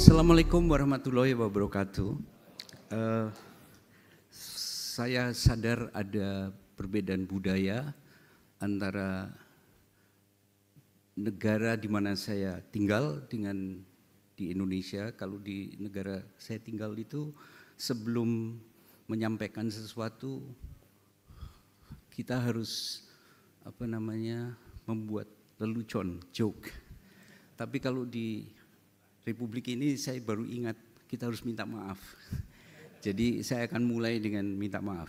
Assalamualaikum warahmatullahi wabarakatuh. Saya sadar ada perbedaan budaya antara negara di mana saya tinggal dengan di Indonesia. Kalau di negara saya tinggal itu sebelum menyampaikan sesuatu kita harus membuat lelucon, joke. Tapi kalau di Republik ini saya baru ingat kita harus minta maaf. Jadi saya akan mulai dengan minta maaf.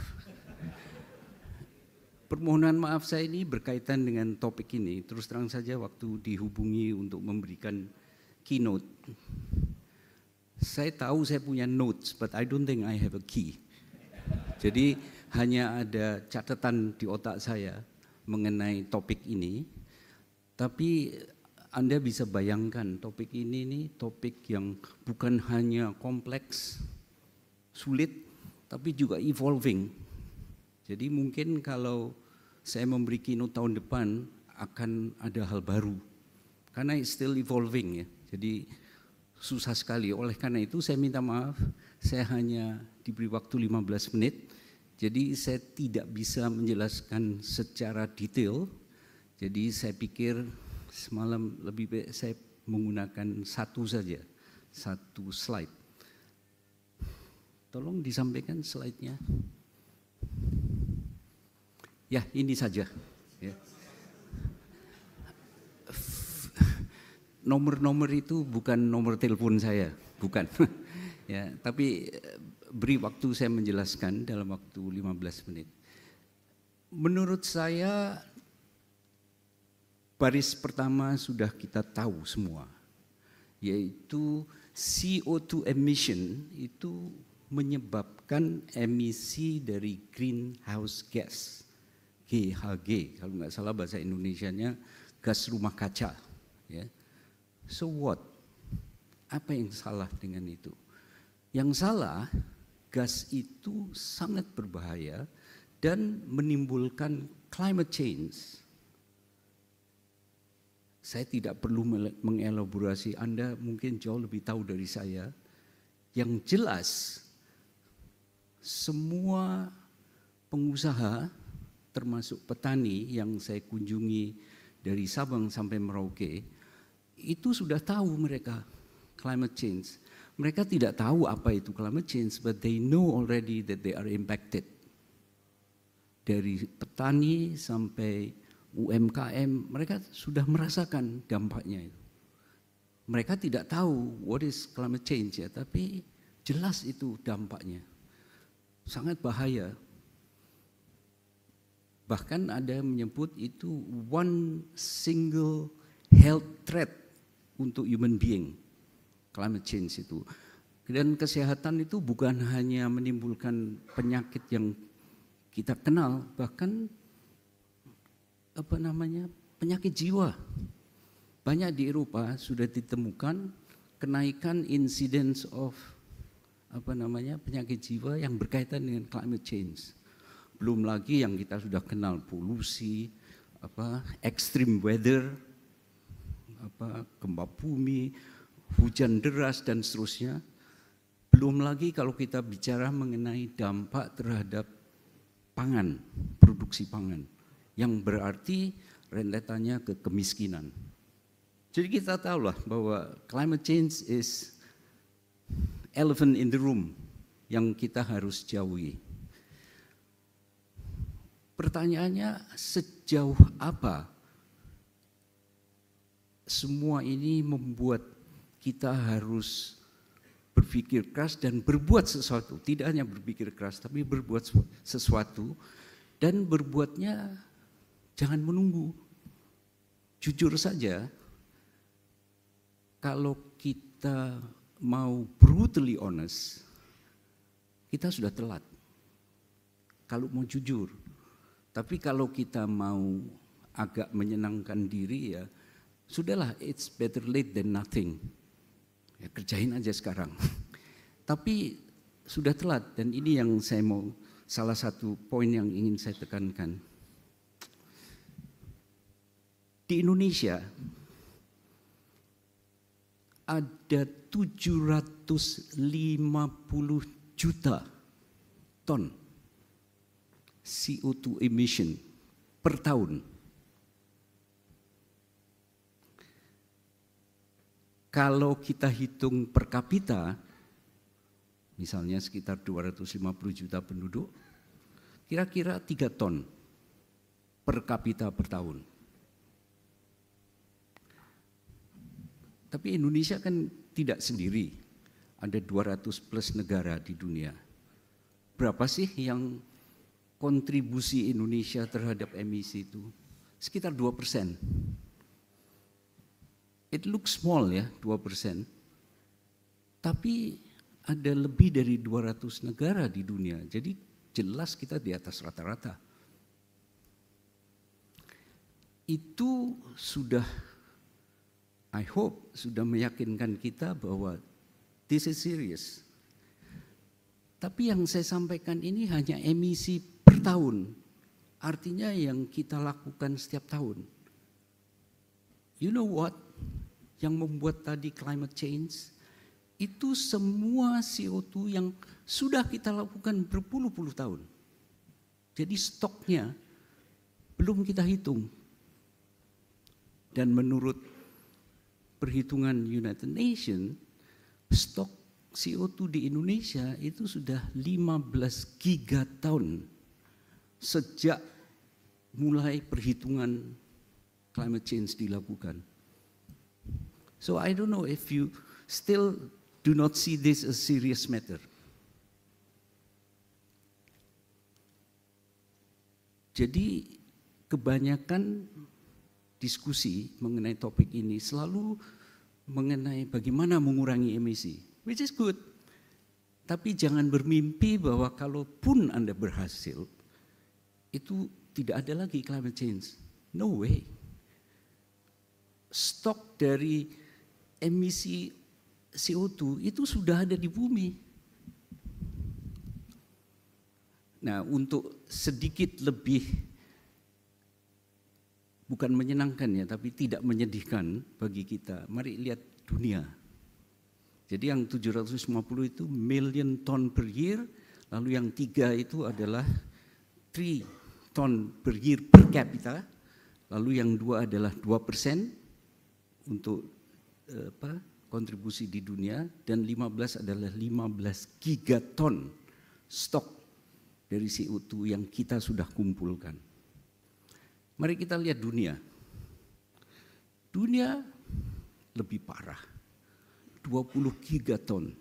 Permohonan maaf saya ini berkaitan dengan topik ini. Terus terang saja waktu dihubungi untuk memberikan keynote, saya tahu saya punya notes, but I don't think I have a key. Jadi hanya ada catatan di otak saya mengenai topik ini, tapi Anda bisa bayangkan topik ini topik yang bukan hanya kompleks, sulit, tapi juga evolving. Jadi mungkin kalau saya memberi keynote tahun depan akan ada hal baru, karena it's still evolving ya. Jadi susah sekali. Oleh karena itu saya minta maaf, saya hanya diberi waktu 15 menit. Jadi saya tidak bisa menjelaskan secara detail. Jadi saya pikir semalam lebih baik saya menggunakan satu slide. Tolong disampaikan slide-nya. Ya, ini saja. Ya. Nomor-nomor itu bukan nomor telepon saya, bukan. Ya, tapi beri waktu saya menjelaskan dalam waktu 15 menit. Menurut saya baris pertama sudah kita tahu semua, yaitu CO2 emission itu menyebabkan emisi dari greenhouse gas, GHG, kalau nggak salah bahasa Indonesianya gas rumah kaca. Ya. So what? Apa yang salah dengan itu? Yang salah, gas itu sangat berbahaya dan menimbulkan climate change. Saya tidak perlu mengelaborasi, Anda mungkin jauh lebih tahu dari saya. Yang jelas, semua pengusaha termasuk petani yang saya kunjungi dari Sabang sampai Merauke, itu sudah tahu mereka climate change. Mereka tidak tahu apa itu climate change, but they know already that they are impacted. Dari petani sampai UMKM, mereka sudah merasakan dampaknya itu. Mereka tidak tahu what is climate change ya, tapi jelas itu dampaknya. Sangat bahaya. Bahkan ada yang menyebut itu one single health threat untuk human being, climate change itu. Dan kesehatan itu bukan hanya menimbulkan penyakit yang kita kenal, bahkan penyakit jiwa. Banyak di Eropa sudah ditemukan kenaikan incidence of penyakit jiwa yang berkaitan dengan climate change. Belum lagi yang kita sudah kenal polusi, extreme weather, gempa bumi, hujan deras dan seterusnya. Belum lagi kalau kita bicara mengenai dampak terhadap pangan, produksi pangan, yang berarti rentetannya ke kemiskinan. Jadi kita tahulah bahwa climate change is elephant in the room yang kita harus jauhi. Pertanyaannya, sejauh apa semua ini membuat kita harus berpikir keras dan berbuat sesuatu. Tidak hanya berpikir keras, tapi berbuat sesuatu, dan berbuatnya jangan menunggu. Jujur saja, kalau kita mau brutally honest, kita sudah telat. Kalau mau jujur. Tapi kalau kita mau agak menyenangkan diri ya, sudahlah, it's better late than nothing. Ya, kerjain aja sekarang. Tapi sudah telat, dan ini yang saya mau, salah satu poin yang ingin saya tekankan. Di Indonesia ada 750 juta ton CO2 emission per tahun. Kalau kita hitung per kapita, misalnya sekitar 250 juta penduduk, kira-kira 3 ton per kapita per tahun. Tapi Indonesia kan tidak sendiri, ada 200 plus negara di dunia. Berapa sih yang kontribusi Indonesia terhadap emisi itu? Sekitar 2%. It looks small ya, 2%. Tapi ada lebih dari 200 negara di dunia, jadi jelas kita di atas rata-rata. Itu sudah, I hope, sudah meyakinkan kita bahwa this is serious. Tapi yang saya sampaikan ini hanya emisi per tahun, artinya yang kita lakukan setiap tahun. You know what? Yang membuat tadi climate change, itu semua CO2 yang sudah kita lakukan berpuluh-puluh tahun. Jadi stoknya belum kita hitung. Dan menurut perhitungan United Nations, stok CO2 di Indonesia itu sudah 15 gigaton sejak mulai perhitungan climate change dilakukan. So I don't know if you still do not see this as serious matter. Jadi kebanyakan diskusi mengenai topik ini selalu mengenai bagaimana mengurangi emisi, which is good. Tapi jangan bermimpi bahwa kalaupun Anda berhasil, itu tidak ada lagi climate change. No way. Stok dari emisi CO2 itu sudah ada di bumi. Nah, untuk sedikit lebih, bukan menyenangkan ya, tapi tidak menyedihkan bagi kita, mari lihat dunia. Jadi yang 750 itu million ton per year, lalu yang 3 itu adalah 3 ton per year per capita, lalu yang 2 adalah 2% untuk kontribusi di dunia, dan 15 adalah 15 gigaton stok dari CO2 yang kita sudah kumpulkan. Mari kita lihat dunia. Dunia lebih parah, 20 gigaton.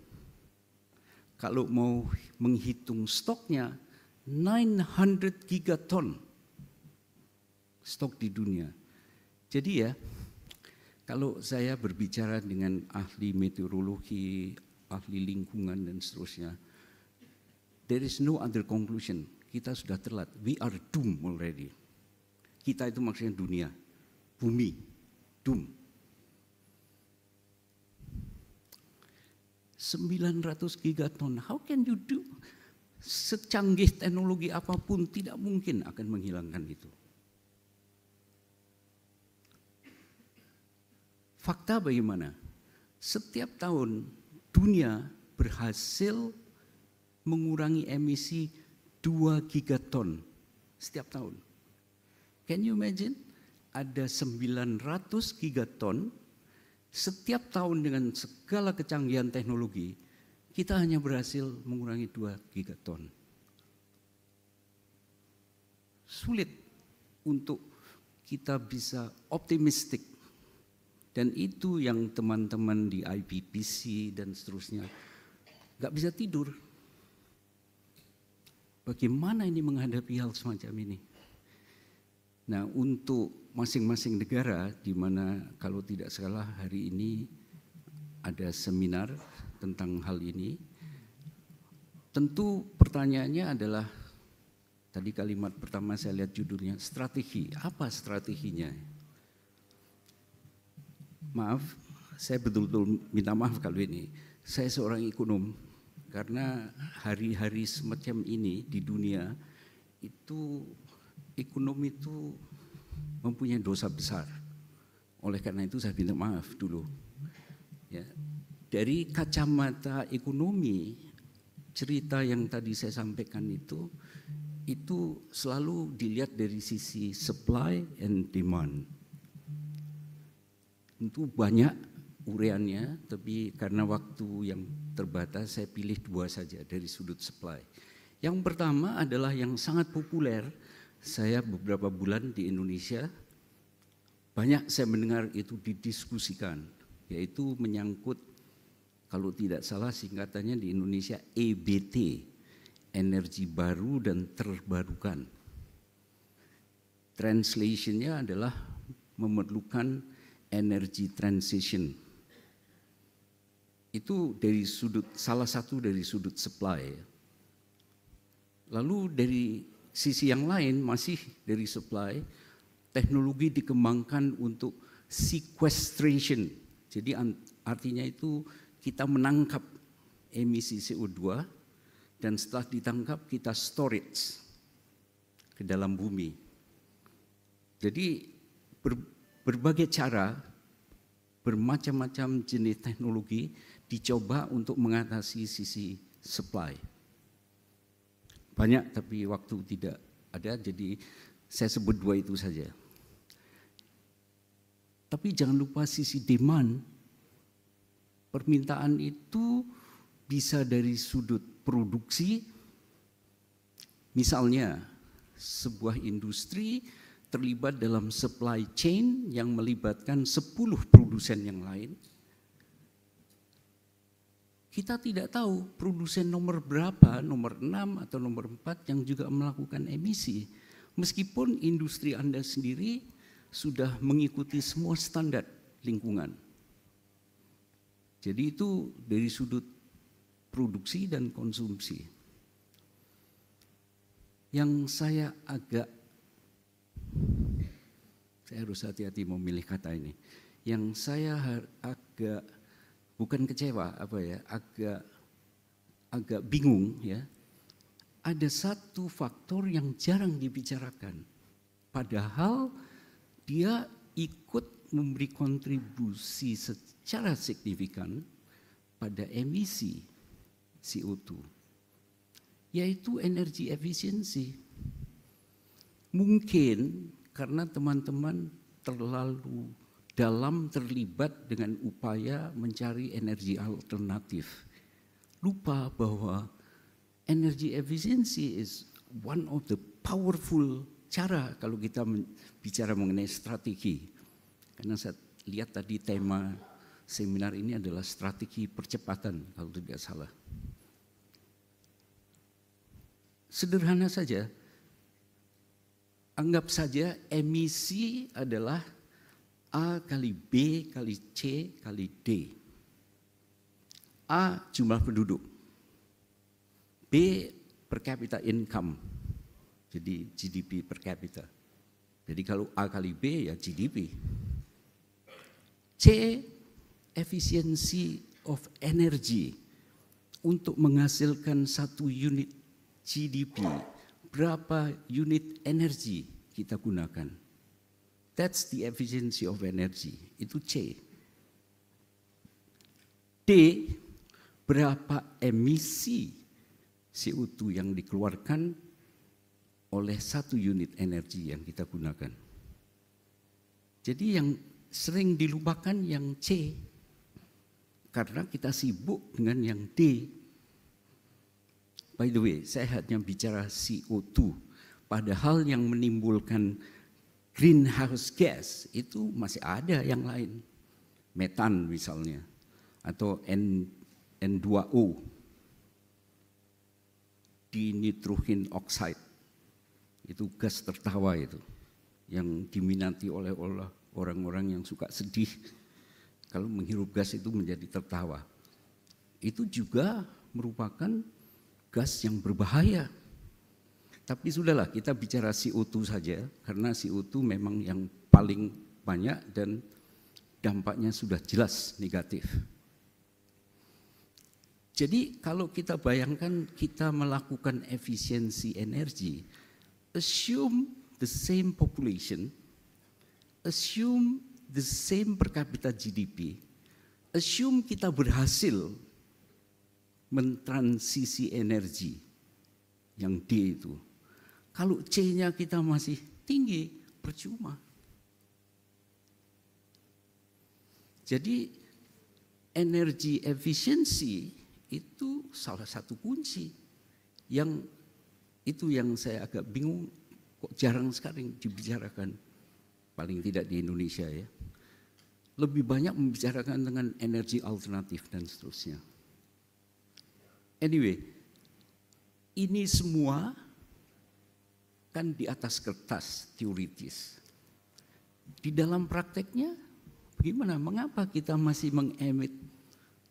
Kalau mau menghitung stoknya, 900 gigaton stok di dunia. Jadi ya, kalau saya berbicara dengan ahli meteorologi, ahli lingkungan dan seterusnya, there is no other conclusion. Kita sudah telat. We are doomed already. Kita itu maksudnya dunia, bumi, doom. 900 gigaton, how can you do? Secanggih teknologi apapun tidak mungkin akan menghilangkan itu. Fakta bagaimana? Setiap tahun dunia berhasil mengurangi emisi 2 gigaton setiap tahun. Can you imagine? Ada 900 gigaton setiap tahun dengan segala kecanggihan teknologi, kita hanya berhasil mengurangi 2 gigaton. Sulit untuk kita bisa optimistik. Dan itu yang teman-teman di IPCC dan seterusnya nggak bisa tidur. Bagaimana ini menghadapi hal semacam ini? Nah, untuk masing-masing negara, di mana kalau tidak salah hari ini ada seminar tentang hal ini, tentu pertanyaannya adalah, tadi kalimat pertama saya lihat judulnya, strategi. Apa strateginya? Maaf, saya betul-betul minta maaf kalau ini. Saya seorang ekonom, karena hari-hari semacam ini di dunia, itu ekonomi itu mempunyai dosa besar. Oleh karena itu saya minta maaf dulu. Ya. Dari kacamata ekonomi, cerita yang tadi saya sampaikan itu selalu dilihat dari sisi supply and demand. Tentu banyak ureannya, tapi karena waktu yang terbatas saya pilih dua saja dari sudut supply. Yang pertama adalah yang sangat populer, saya beberapa bulan di Indonesia, banyak saya mendengar itu didiskusikan, yaitu menyangkut, kalau tidak salah singkatannya di Indonesia EBT, energi baru dan terbarukan. Translationnya adalah memerlukan energy transition. Itu dari salah satu dari sudut supply. Lalu dari sisi yang lain masih dari supply, teknologi dikembangkan untuk sequestration. Jadi artinya itu kita menangkap emisi CO2 dan setelah ditangkap kita storage ke dalam bumi. Jadi berbagai cara, bermacam-macam jenis teknologi dicoba untuk mengatasi sisi supply. Banyak tapi waktu tidak ada, jadi saya sebut dua itu saja. Tapi jangan lupa sisi demand. Permintaan itu bisa dari sudut produksi, misalnya sebuah industri terlibat dalam supply chain yang melibatkan 10 produsen yang lain. Kita tidak tahu produsen nomor berapa, nomor 6 atau nomor 4 yang juga melakukan emisi. Meskipun industri Anda sendiri sudah mengikuti semua standar lingkungan. Jadi itu dari sudut produksi dan konsumsi. Yang saya harus hati-hati memilih kata ini. Yang saya agak bukan kecewa, agak bingung ya. Ada satu faktor yang jarang dibicarakan. Padahal dia ikut memberi kontribusi secara signifikan pada emisi CO2, yaitu energi efisiensi. Mungkin karena teman-teman terlalu dalam terlibat dengan upaya mencari energi alternatif. Lupa bahwa energi efisiensi is one of the powerful cara kalau kita bicara mengenai strategi. Karena saya lihat tadi tema seminar ini adalah strategi percepatan kalau tidak salah. Sederhana saja, anggap saja emisi adalah A kali B kali C kali D. A jumlah penduduk, B per capita income, jadi GDP per capita. Jadi kalau A kali B ya GDP. C efficiency of energy, untuk menghasilkan 1 unit GDP, berapa unit energi kita gunakan. That's the efficiency of energy, itu C. D, berapa emisi CO2 yang dikeluarkan oleh 1 unit energi yang kita gunakan. Jadi yang sering dilupakan yang C, karena kita sibuk dengan yang D. By the way, saya hanya bicara CO2, padahal yang menimbulkan greenhouse gas itu masih ada yang lain. Metan misalnya, atau N2O, dinitrogen oxide, itu gas tertawa itu, yang diminati oleh orang-orang yang suka sedih. Kalau menghirup gas itu menjadi tertawa. Itu juga merupakan gas yang berbahaya. Tapi sudahlah, kita bicara CO2 saja, karena CO2 memang yang paling banyak dan dampaknya sudah jelas negatif. Jadi kalau kita bayangkan kita melakukan efisiensi energi, assume the same population, assume the same per capita GDP, assume kita berhasil mentransisi energi yang D itu. Kalau C-nya kita masih tinggi, percuma. Jadi energi efisiensi itu salah satu kunci yang saya agak bingung kok jarang sekali dibicarakan, paling tidak di Indonesia ya. Lebih banyak membicarakan dengan energi alternatif dan seterusnya. Anyway, ini semua kan di atas kertas teoritis. Di dalam prakteknya bagaimana? Mengapa kita masih mengemit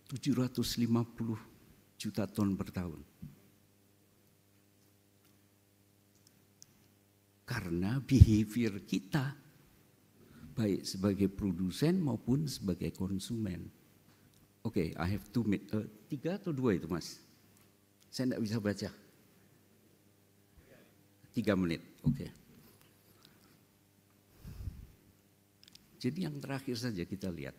750 juta ton per tahun? Karena behavior kita, baik sebagai produsen maupun sebagai konsumen. Oke, I have 2 minutes. 3 atau 2 itu Mas? Saya tidak bisa baca. 3 menit, oke. Jadi yang terakhir saja kita lihat.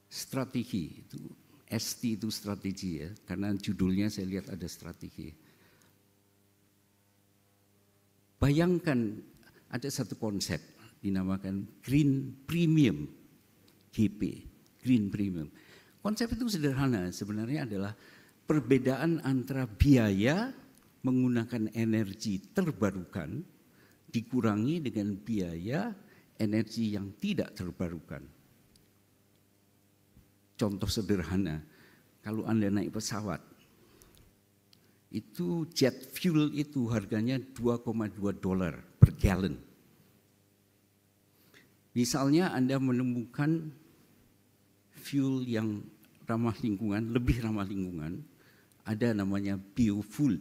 Strategi, itu ST itu strategi ya, karena judulnya saya lihat ada strategi. Bayangkan ada satu konsep dinamakan Green Premium, GP, Green Premium. Konsep itu sederhana, sebenarnya adalah perbedaan antara biaya menggunakan energi terbarukan dikurangi dengan biaya energi yang tidak terbarukan. Contoh sederhana, kalau Anda naik pesawat, itu jet fuel itu harganya $2,2 per gallon. Misalnya Anda menemukan fuel yang ramah lingkungan, lebih ramah lingkungan, ada namanya biofuel,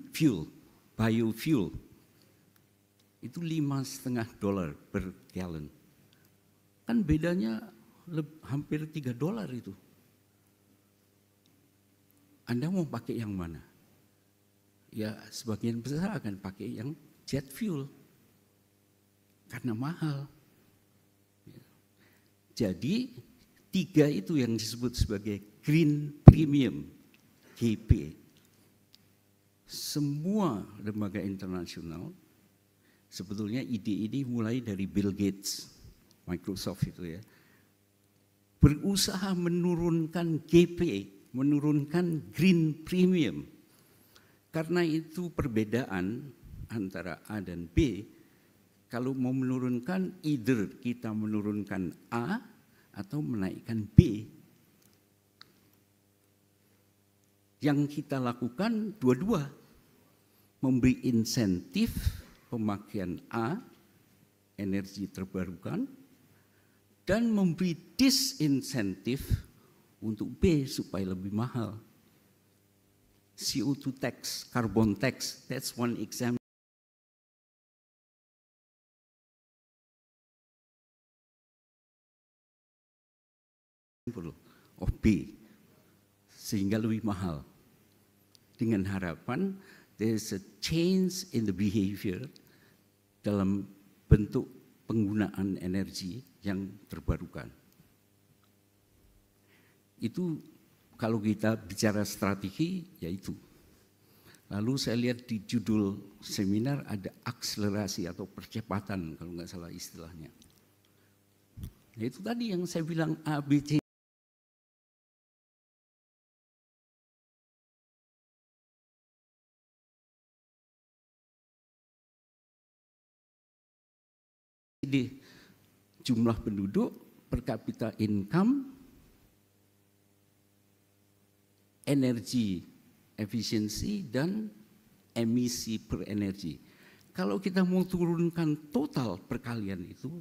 itu $5,5 per gallon. Kan bedanya hampir $3 itu. Anda mau pakai yang mana? Ya sebagian besar akan pakai yang jet fuel karena mahal. Jadi 3 itu yang disebut sebagai Green Premium, GP. Semua lembaga internasional, sebetulnya ide ini mulai dari Bill Gates, Microsoft itu ya, berusaha menurunkan GP, menurunkan Green Premium. Karena itu perbedaan antara A dan B, kalau mau menurunkan either kita menurunkan A atau menaikkan B. Yang kita lakukan dua-dua, memberi insentif pemakaian A, energi terbarukan, dan memberi disinsentif untuk B supaya lebih mahal. CO2 tax, carbon tax, that's one example. Of B, sehingga lebih mahal. Dengan harapan there's a change in the behavior dalam bentuk penggunaan energi yang terbarukan. Itu kalau kita bicara strategi, yaitu. Lalu saya lihat di judul seminar ada akselerasi atau percepatan, kalau nggak salah istilahnya. Nah, itu tadi yang saya bilang ABC. Di jumlah penduduk, per kapita income, energi efisiensi, dan emisi per energi. Kalau kita mau turunkan total perkalian itu,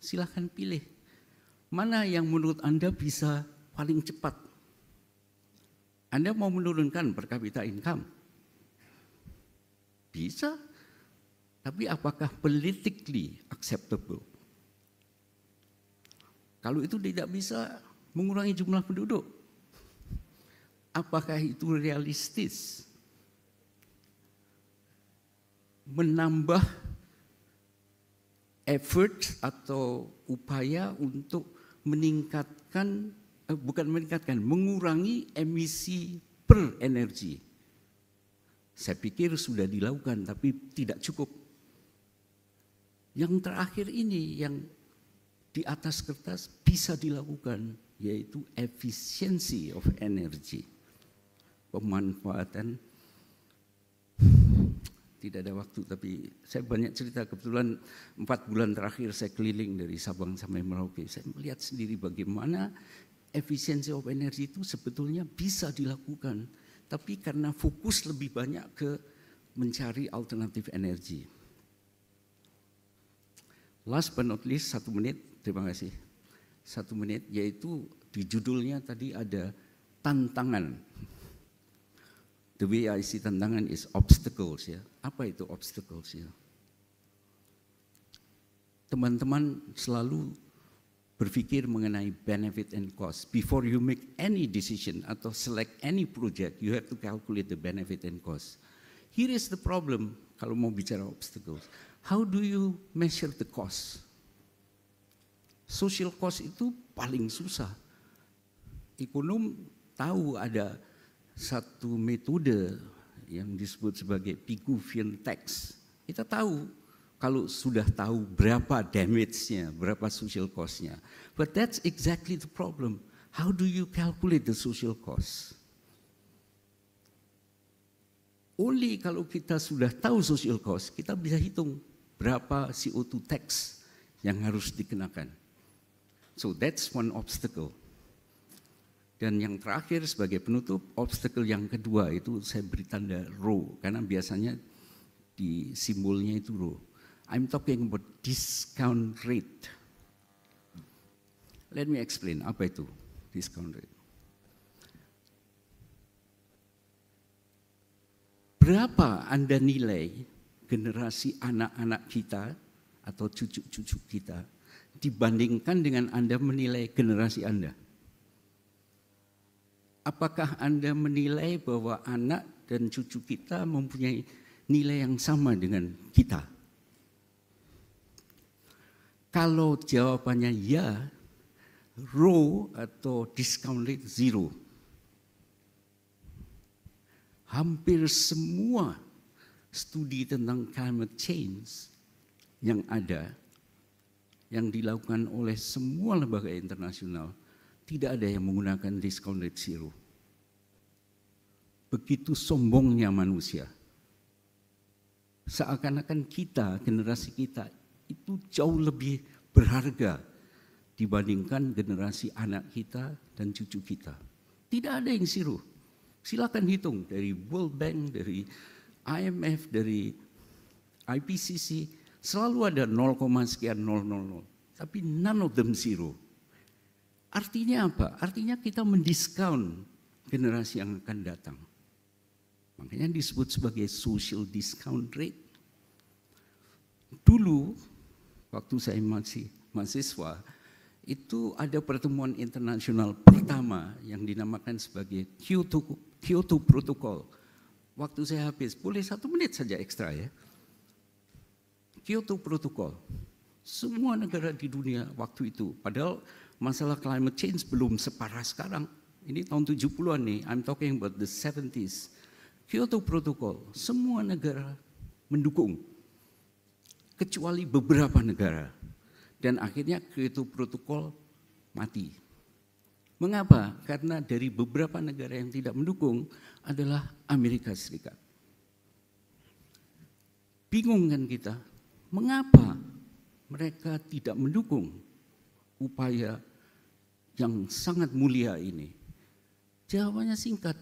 silahkan pilih. Mana yang menurut Anda bisa paling cepat? Anda mau menurunkan per kapita income? Bisa, tapi apakah politically acceptable? Kalau itu tidak bisa mengurangi jumlah penduduk, apakah itu realistis? Menambah effort atau upaya untuk meningkatkan bukan meningkatkan, mengurangi emisi per energi. Saya pikir sudah dilakukan, tapi tidak cukup. Yang terakhir ini, yang di atas kertas bisa dilakukan, yaitu efisiensi of energy. Pemanfaatan, tidak ada waktu, tapi saya banyak cerita. Kebetulan 4 bulan terakhir saya keliling dari Sabang sampai Merauke. Saya melihat sendiri bagaimana efisiensi of energy itu sebetulnya bisa dilakukan. Tapi karena fokus lebih banyak ke mencari alternatif energi. Last but not least, 1 menit, terima kasih. 1 menit, yaitu di judulnya tadi ada tantangan. The way I see tantangan is obstacles ya. Apa itu obstacles ya? Teman-teman selalu berpikir mengenai benefit and cost. Before you make any decision atau select any project, you have to calculate the benefit and cost. Here is the problem kalau mau bicara obstacles. How do you measure the cost? Social cost itu paling susah. Ekonom tahu ada satu metode yang disebut sebagai Pigouvian tax. Kita tahu kalau sudah tahu berapa damage-nya, berapa social cost-nya. But that's exactly the problem. How do you calculate the social cost? Only kalau kita sudah tahu social cost, kita bisa hitung berapa CO2 tax yang harus dikenakan. So that's one obstacle. Dan yang terakhir sebagai penutup, obstacle yang kedua itu saya beri tanda rho, karena biasanya di simbolnya itu rho. I'm talking about discount rate. Let me explain, apa itu discount rate? Berapa Anda nilai generasi anak-anak kita atau cucu-cucu kita dibandingkan dengan Anda menilai generasi Anda? Apakah Anda menilai bahwa anak dan cucu kita mempunyai nilai yang sama dengan kita? Kalau jawabannya ya, rho atau discount rate 0. Hampir semua studi tentang climate change yang ada, yang dilakukan oleh semua lembaga internasional, tidak ada yang menggunakan discount rate 0. Begitu sombongnya manusia. Seakan-akan kita, generasi kita, itu jauh lebih berharga dibandingkan generasi anak kita dan cucu kita. Tidak ada yang 0. Silakan hitung dari World Bank, dari IMF, dari IPCC, selalu ada 0,sekian 000. Tapi none of them 0. Artinya apa? Artinya kita mendiskon generasi yang akan datang. Makanya disebut sebagai social discount rate. Dulu, waktu saya masih mahasiswa, itu ada pertemuan internasional pertama yang dinamakan sebagai Kyoto Protocol. Waktu saya habis, boleh 1 menit saja ekstra ya. Kyoto Protocol. Semua negara di dunia waktu itu, padahal masalah climate change belum separah sekarang. Ini tahun 70-an nih, I'm talking about the 70s. Kyoto Protocol, semua negara mendukung, kecuali beberapa negara. Dan akhirnya Kyoto Protocol mati. Mengapa? Karena dari beberapa negara yang tidak mendukung adalah Amerika Serikat. Bingung kan kita, mengapa mereka tidak mendukung upaya yang sangat mulia ini? Jawabannya singkat,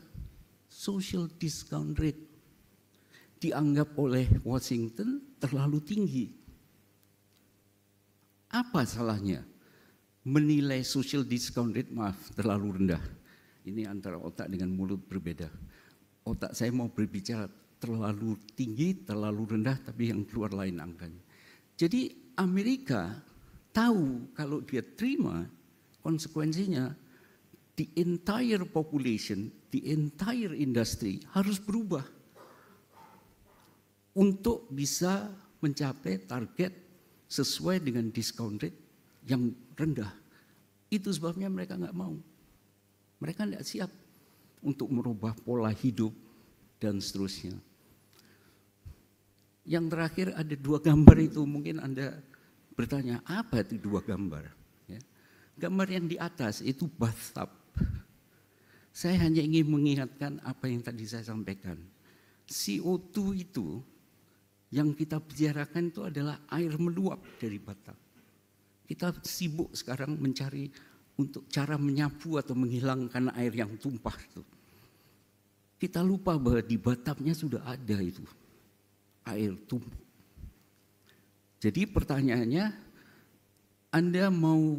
social discount rate dianggap oleh Washington terlalu tinggi. Apa salahnya menilai social discount rate, maaf, terlalu rendah? Ini antara otak dengan mulut berbeda. Otak saya mau berbicara terlalu tinggi, terlalu rendah, tapi yang keluar lain angkanya. Jadi Amerika tahu kalau dia terima konsekuensinya, the entire population, the entire industry harus berubah untuk bisa mencapai target sesuai dengan discount rate yang rendah. Itu sebabnya mereka nggak mau. Mereka tidak siap untuk merubah pola hidup dan seterusnya. Yang terakhir ada 2 gambar itu, mungkin Anda bertanya, apa itu 2 gambar? Ya. Gambar yang di atas itu bathtub. Saya hanya ingin mengingatkan apa yang tadi saya sampaikan. CO2 itu yang kita bicarakan itu adalah air meluap dari bathtub. Kita sibuk sekarang mencari untuk cara menyapu atau menghilangkan air yang tumpah itu. Kita lupa bahwa di bathtubnya sudah ada itu air tumpah. Jadi pertanyaannya, Anda mau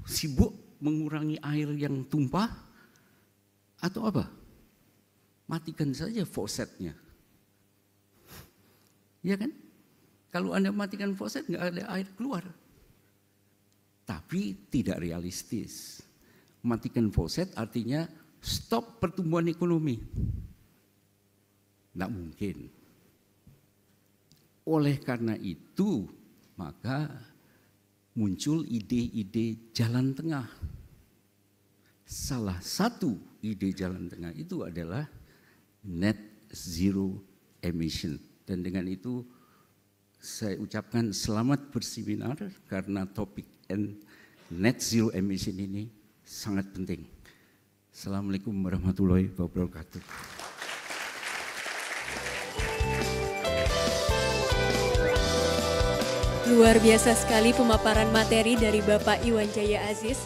sibuk mengurangi air yang tumpah atau apa? Matikan saja faucetnya. Ya kan? Kalau Anda matikan faucet nggak ada air keluar. Tapi tidak realistis. Matikan faucet artinya stop pertumbuhan ekonomi. Nggak mungkin. Oleh karena itu, maka muncul ide-ide jalan tengah. Salah satu ide jalan tengah itu adalah net zero emission. Dan dengan itu saya ucapkan selamat berseminar karena topik net zero emission ini sangat penting. Assalamualaikum warahmatullahi wabarakatuh. Luar biasa sekali pemaparan materi dari Bapak Iwan Jaya Aziz.